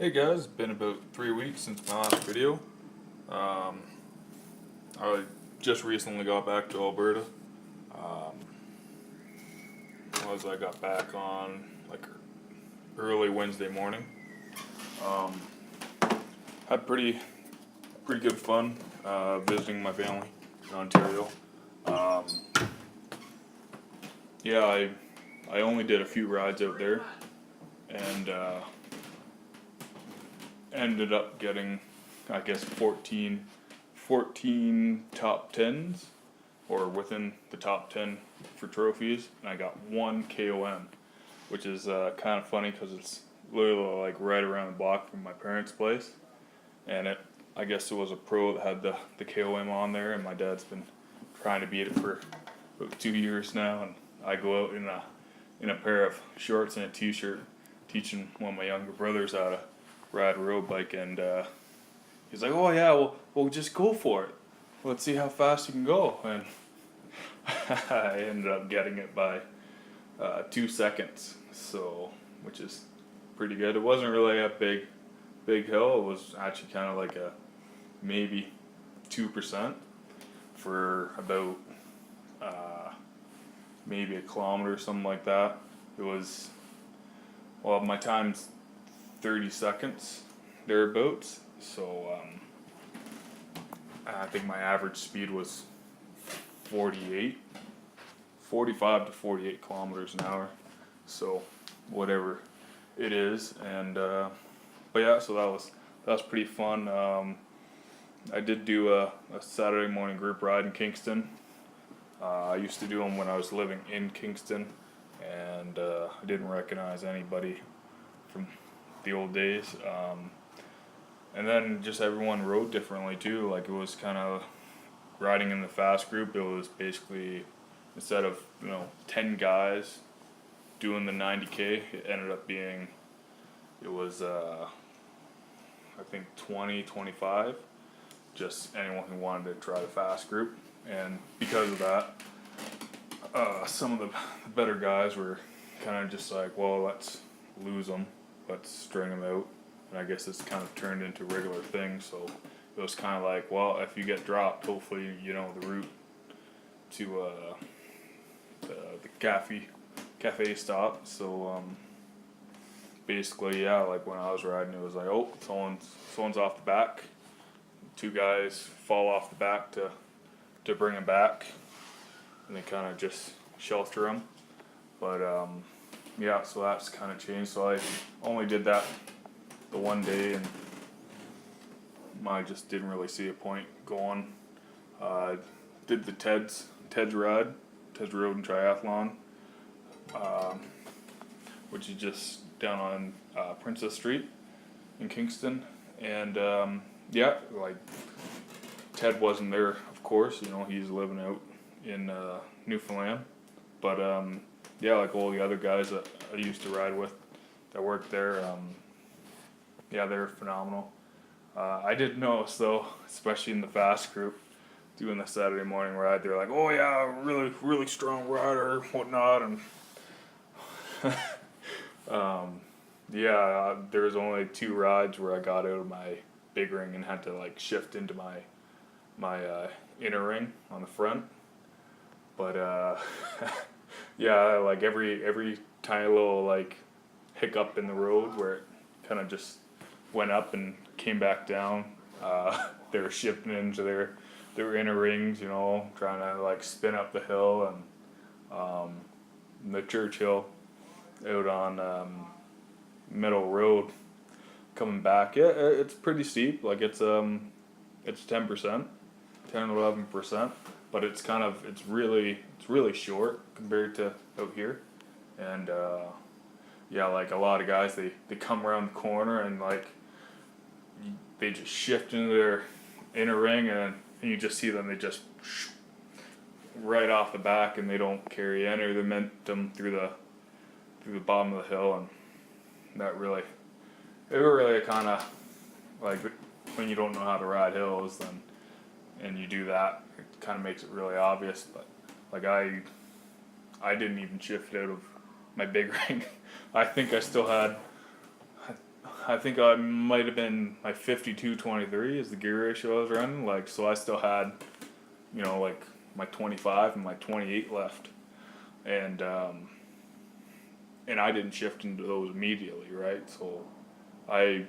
Hey guys, it's been about 3 weeks since my last video. I just recently got back to Alberta. I got back on like early Wednesday morning. Had pretty good fun visiting my family in Ontario. Yeah, I only did a few rides out there, and ended up getting, I guess, 14 top 10s, or within the top 10 for trophies, and I got one KOM, which is kind of funny because it's literally like right around the block from my parents' place, and I guess it was a pro that had the KOM on there, and my dad's been trying to beat it for about 2 years now, and I go out in a pair of shorts and a t-shirt teaching one of my younger brothers how to ride a road bike, and he's like, "Oh yeah, we'll just go for it. Let's see how fast you can go." And I ended up getting it by 2 seconds, so which is pretty good. It wasn't really a big hill. It was actually kind of like a maybe 2% for about maybe a kilometer or something like that. It was, well, my time's 30 seconds thereabouts, so I think my average speed was 45 to 48 kilometers an hour, so whatever it is. And but yeah, so that was pretty fun. I did do a Saturday morning group ride in Kingston. I used to do them when I was living in Kingston, and I didn't recognize anybody from the old days. And then just everyone rode differently too. Like, it was kind of riding in the fast group. It was basically, instead of 10 guys doing the 90K, it ended up being, it was I think 20-25, just anyone who wanted to try the fast group. And because of that, some of the better guys were kind of just like, well, let's lose them, let's string them out. And I guess it's kind of turned into a regular thing, so it was kind of like, well, if you get dropped, hopefully you know the route to the cafe stop. So basically, yeah, like when I was riding, it was like, oh, someone's off the back. 2 guys fall off the back to bring him back, and they kind of just shelter them. But yeah, so that's kind of changed. So I only did that the one day, and I just didn't really see a point going. Did the Ted's Road and Triathlon, which is just down on Princess Street in Kingston. And yeah, like, Ted wasn't there, of course, he's living out in Newfoundland. But yeah, like all the other guys that I used to ride with that worked there, yeah, they're phenomenal. I did notice though, especially in the fast group, doing the Saturday morning ride, they're like, "Oh yeah, really strong rider, whatnot," and yeah, there was only 2 rides where I got out of my big ring and had to like shift into my inner ring on the front. But yeah, like every tiny little like hiccup in the road where it kind of just went up and came back down, they were shifting into their inner rings, trying to like spin up the hill, and the Churchill out on Middle Road coming back. Yeah, it's pretty steep. Like, it's 10%, 10 or 11%, but it's really short compared to out here. And yeah, like a lot of guys, they come around the corner and like they just shift into their inner ring, and you just see them, they just right off the back, and they don't carry any of the momentum through the bottom of the hill. And it really kind of, like, when you don't know how to ride hills, then and you do that, it kind of makes it really obvious. But like, I didn't even shift out of my big ring. I think I still had I think I might have been my 52-23 is the gear ratio I was running. Like, so I still had, like my 25 and my 28 left, and I didn't shift into those immediately, right? So I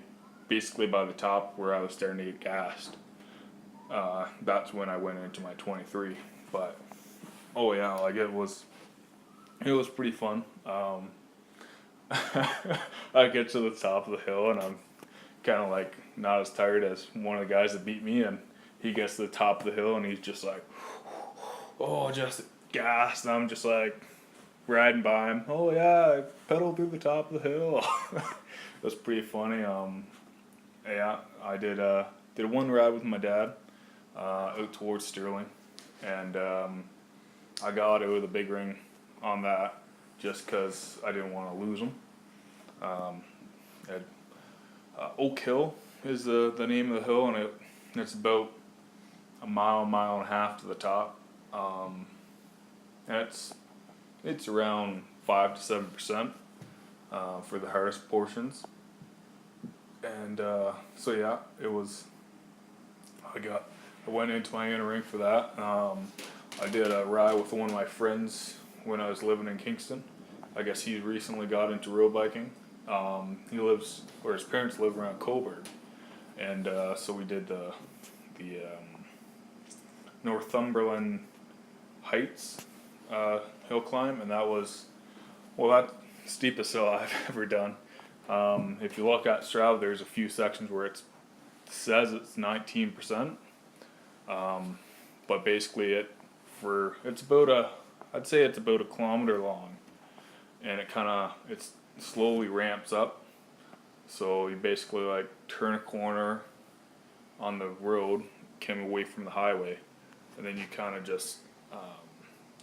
basically by the top where I was starting to get gassed, that's when I went into my 23. But oh yeah, like it was pretty fun. I get to the top of the hill and I'm kind of like not as tired as one of the guys that beat me, and he gets to the top of the hill and he's just like, oh, just gassed, and I'm just like riding by him. Oh yeah, I pedaled through the top of the hill. It was pretty funny. Yeah, I did one ride with my dad out towards Sterling, and I got out of the big ring on that just because I didn't want to lose him. Oak Hill is the name of the hill, and it's about a mile and a half to the top. And it's around 5 to 7% for the hardest portions. And so yeah, it was. I went into my inner ring for that. I did a ride with one of my friends when I was living in Kingston. I guess he recently got into road biking. His parents live around Coburg, and so we did the Northumberland Heights hill climb, and that was that steepest hill I've ever done. If you look at Strava, there's a few sections where it says it's 19%, but basically I'd say it's about a kilometer long, and it slowly ramps up. So you basically like turn a corner on the road, came away from the highway, and then you kind of just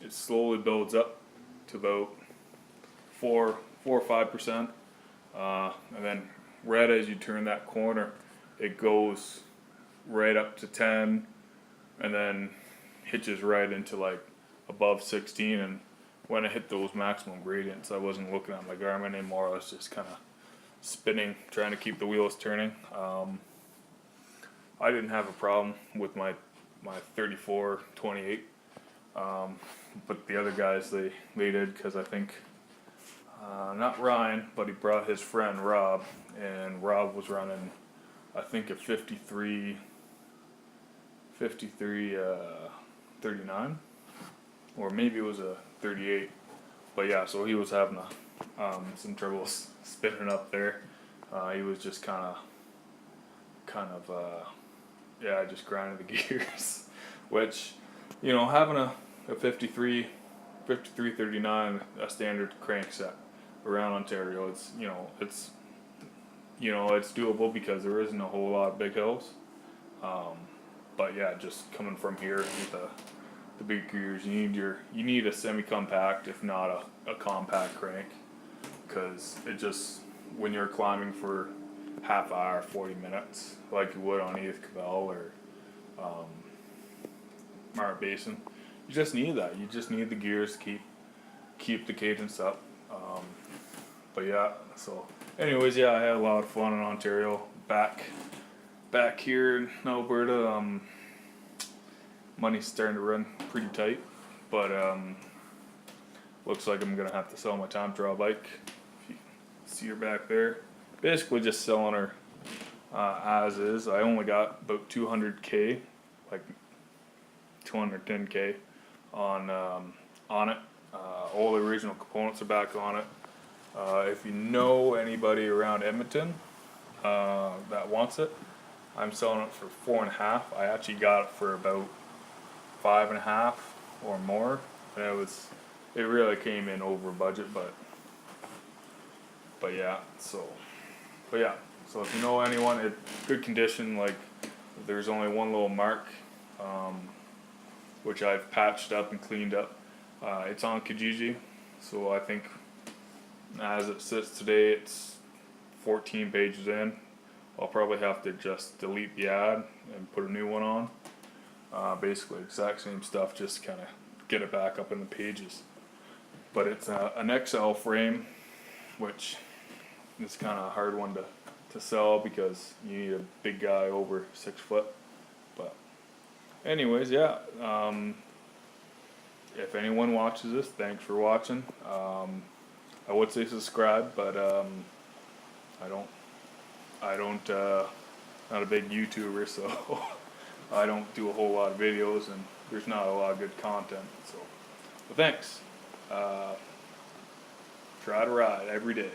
it slowly builds up to about 4 or 5%, and then right as you turn that corner, it goes right up to 10, and then hitches right into like above 16. And when I hit those maximum gradients, I wasn't looking at my Garmin anymore. I was just kind of spinning, trying to keep the wheels turning. I didn't have a problem with my 34-28, but the other guys they did, because I think not Ryan, but he brought his friend Rob, and Rob was running I think a 39, or maybe it was a 38. But yeah, so he was having some trouble spinning up there. He was just kind of just grinding the gears, which, having a 53-39, a standard crank set around Ontario, it's doable because there isn't a whole lot of big hills. But yeah, just coming from here with the big gears, you need a semi-compact, if not a compact crank, because it just, when you're climbing for half hour, 40 minutes, like you would on Edith Cavell or Mart Basin, you just need that. You just need the gears to keep the cadence up. But yeah, so anyways, yeah, I had a lot of fun in Ontario. Back here in Alberta, money's starting to run pretty tight, but looks like I'm gonna have to sell my time trial bike. If you see her back there, basically just selling her as is. I only got about 200K, like 210K on it. All the original components are back on it. If you know anybody around Edmonton that wants it, I'm selling it for 4.5. I actually got it for about 5.5 or more, and it really came in over budget, but yeah. So if you know anyone, it's good condition. Like, there's only one little mark, which I've patched up and cleaned up. It's on Kijiji, so I think as it sits today, it's 14 pages in. I'll probably have to just delete the ad and put a new one on. Basically exact same stuff, just kind of get it back up in the pages. But it's an XL frame, which is kind of a hard one to to sell because you need a big guy over 6 foot. But anyways, yeah. If anyone watches this, thanks for watching. I would say subscribe, but I don't, not a big YouTuber, so I don't do a whole lot of videos, and there's not a lot of good content. So, but thanks. Try to ride every day.